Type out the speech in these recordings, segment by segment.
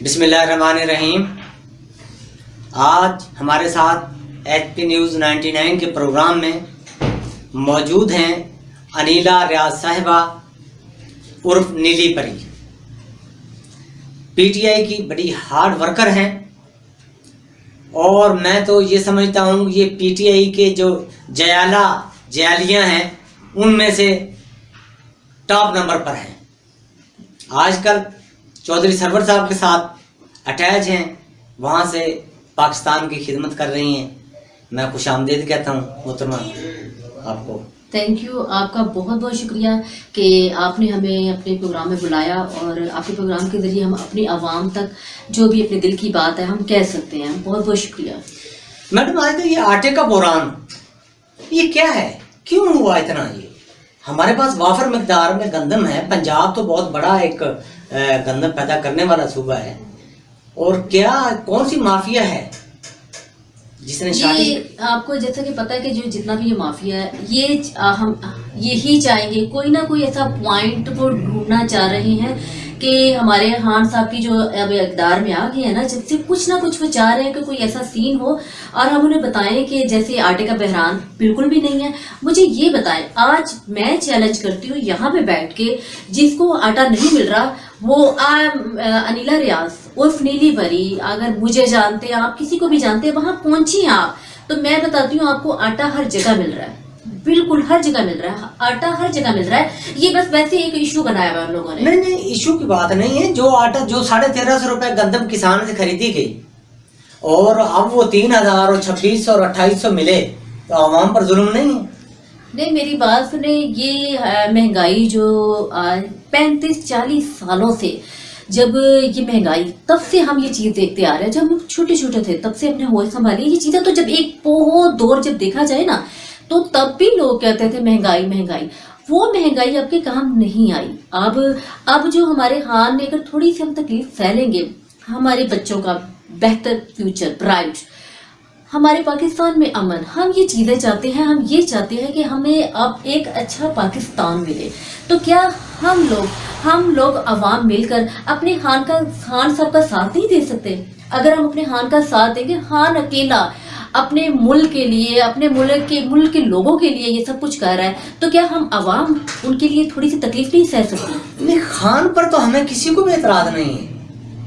بسم اللہ الرحمن الرحیم. آج ہمارے ساتھ HP نیوز 99 کے پروگرام میں موجود ہیں انیلا ریاض صاحبہ عرف نیلی پری. PTI کی بڑی ہارڈ ورکر ہیں اور میں تو یہ سمجھتا ہوں یہ PTI کے جو جیالیاں ہیں ان میں سے ٹاپ نمبر پر ہیں. آج کل چودھری سرور صاحب کے ساتھ اٹیچ ہیں, وہاں سے پاکستان کی خدمت کر رہی ہیں. میں خوش آمدید کہتا ہوں محترمہ آپ کو. تھینک یو, آپ کا بہت بہت شکریہ کہ آپ نے ہمیں اپنے پروگرام میں بلایا اور آپ کے پروگرام کے ذریعے ہم اپنی عوام تک جو بھی اپنے دل کی بات ہے ہم کہہ سکتے ہیں. بہت بہت شکریہ. میڈم آج تو یہ آٹے کا بحران یہ کیا ہے, کیوں ہوا اتنا؟ یہ ہمارے پاس وافر مقدار میں گندم ہے. پنجاب تو بہت بڑا ایک گندم پیدا کرنے والا صوبہ ہے, اور کیا کون سی مافیا ہے جس نے آپ کو جیسا کہ پتہ ہے کہ جو جتنا بھی یہ مافیا ہے یہ ہم یہی چاہیں گے, کوئی نہ کوئی ایسا پوائنٹ وہ ڈھونڈنا چاہ رہے ہیں کہ ہمارے خان صاحب کی جو اب اقدار میں آ گئی ہے نا, جب سے کچھ نہ کچھ وہ چاہ رہے ہیں کہ کوئی ایسا سین ہو اور ہم انہیں بتائیں کہ جیسے آٹے کا بحران بالکل بھی نہیں ہے. مجھے یہ بتائیں, آج میں چیلنج کرتی ہوں یہاں پہ بیٹھ کے, جس کو آٹا نہیں مل رہا وہ انیلا ریاض عرف نیلی پری, اگر مجھے جانتے ہیں آپ کسی کو بھی جانتے ہیں وہاں پہنچی آپ, تو میں بتاتی ہوں آپ کو آٹا ہر جگہ مل رہا ہے, بالکل ہر جگہ مل رہا ہے, آٹا ہر جگہ مل رہا ہے. یہ بس ویسے ایک ایشو بنایا ہوا ہم لوگوں نے. نہیں ایشو کی بات نہیں ہے. جو آٹا جو 1350 روپے گندم کسان سے خریدی گئی اور اب وہ 3000 اور 2600 اور 2800 ملے, تو عوام پر ظلم نہیں ہے؟ نہیں, میری بات سنیں, یہ مہنگائی جو 35-40 سالوں سے جب یہ مہنگائی, تب سے ہم یہ چیز دیکھتے آ رہے ہیں, جب ہم چھوٹے چھوٹے تھے تب سے ہم نے ہوش سنبھالی یہ چیزیں. تو جب ایک بہت دور جب دیکھا جائے نا, تو تب بھی لوگ کہتے تھے مہنگائی مہنگائی. وہ مہنگائی اب کے کام نہیں آئی. اب جو ہمارے خان نے اگر تھوڑی سی ہم تکلیف سہلیں گے, ہمارے بچوں کا بہتر فیوچر برائٹ, ہمارے پاکستان میں امن, ہم یہ چیزیں چاہتے ہیں. ہم یہ چاہتے ہیں کہ ہمیں اب ایک اچھا پاکستان ملے. تو کیا ہم لوگ عوام مل کر اپنے خان صاحب کا ساتھ نہیں دے سکتے؟ اگر ہم اپنے خان کا ساتھ دیں گے, خان اکیلا اپنے ملک کے لیے, اپنے ملک کے لوگوں کے لیے یہ سب کچھ کر رہا ہے, تو کیا ہم عوام ان کے لیے تھوڑی سی تکلیف نہیں سہ سکتے؟ نہیں, خان پر تو ہمیں کسی کو بھی اعتراض نہیں ہے.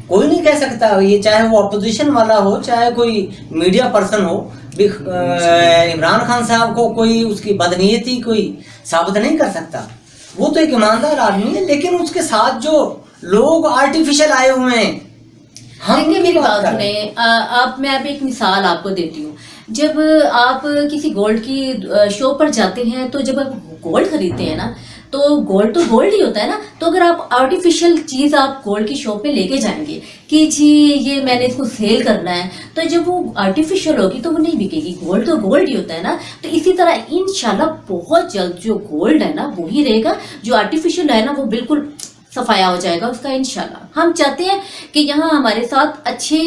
کوئی نہیں کہہ سکتا, یہ چاہے وہ اپوزیشن والا ہو چاہے کوئی media person who, Imran Khan صاحب کو کوئی اس کی بدنیتی کوئی ثابت نہیں کر سکتا. وہ تو ایک ایماندار آدمی ہے, لیکن اس کے ساتھ جو لوگ آرٹیفیشل آئے ہوئے ہیں. میری بات سنیں, میں اب ایک مثال آپ کو دیتی ہوں. جب آپ کسی گولڈ کی شو پر جاتے ہیں, تو جب آپ گولڈ خریدتے ہیں نا, تو گولڈ ہی ہوتا ہے نا. تو اگر آپ آرٹیفیشل چیز آپ گولڈ کی شاپ پہ لے کے جائیں گے کہ جی یہ میں نے اس کو سیل کرنا ہے, تو جب وہ آرٹیفیشل ہوگی تو وہ نہیں بکے گی. گولڈ تو گولڈ ہی ہوتا ہے نا. تو اسی طرح انشاءاللہ بہت جلد جو گولڈ ہے نا وہی رہے گا, جو آرٹیفیشل ہے نا وہ بالکل صفایا ہو جائے گا اس کا انشاءاللہ. ہم چاہتے ہیں کہ یہاں ہمارے ساتھ اچھے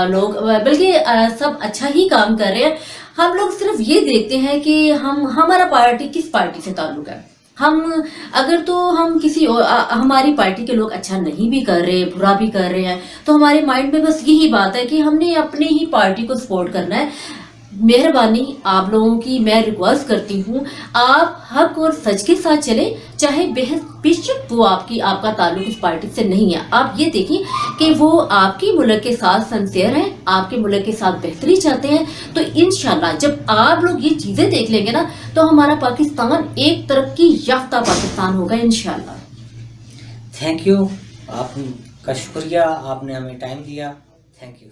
لوگ, بلکہ سب اچھا ہی کام کر رہے ہیں. ہم لوگ صرف یہ دیکھتے ہیں کہ ہمارا پارٹی کس پارٹی سے تعلق ہے. اگر تو ہم ہماری پارٹی کے لوگ اچھا نہیں بھی کر رہے, برا بھی کر رہے ہیں, تو ہمارے مائنڈ میں بس یہی بات ہے کہ ہم نے اپنی ہی پارٹی کو سپورٹ کرنا ہے. مہربانی آپ لوگوں کی میں ریکویسٹ کرتی ہوں, آپ حق اور سچ کے ساتھ چلیں, چاہے بے شک وہ آپ کا تعلق اس پارٹی سے نہیں ہے. آپ یہ دیکھیں کہ وہ آپ کے ملک کے ساتھ سنسیئر ہیں, آپ کے ملک کے ساتھ بہتری چاہتے ہیں. تو انشاءاللہ جب آپ لوگ یہ چیزیں دیکھ لیں گے نا, تو ہمارا پاکستان ایک ترقی یافتہ پاکستان ہوگا انشاءاللہ. تھینک یو, آپ کا شکریہ, آپ نے ہمیں ٹائم دیا. Thank you.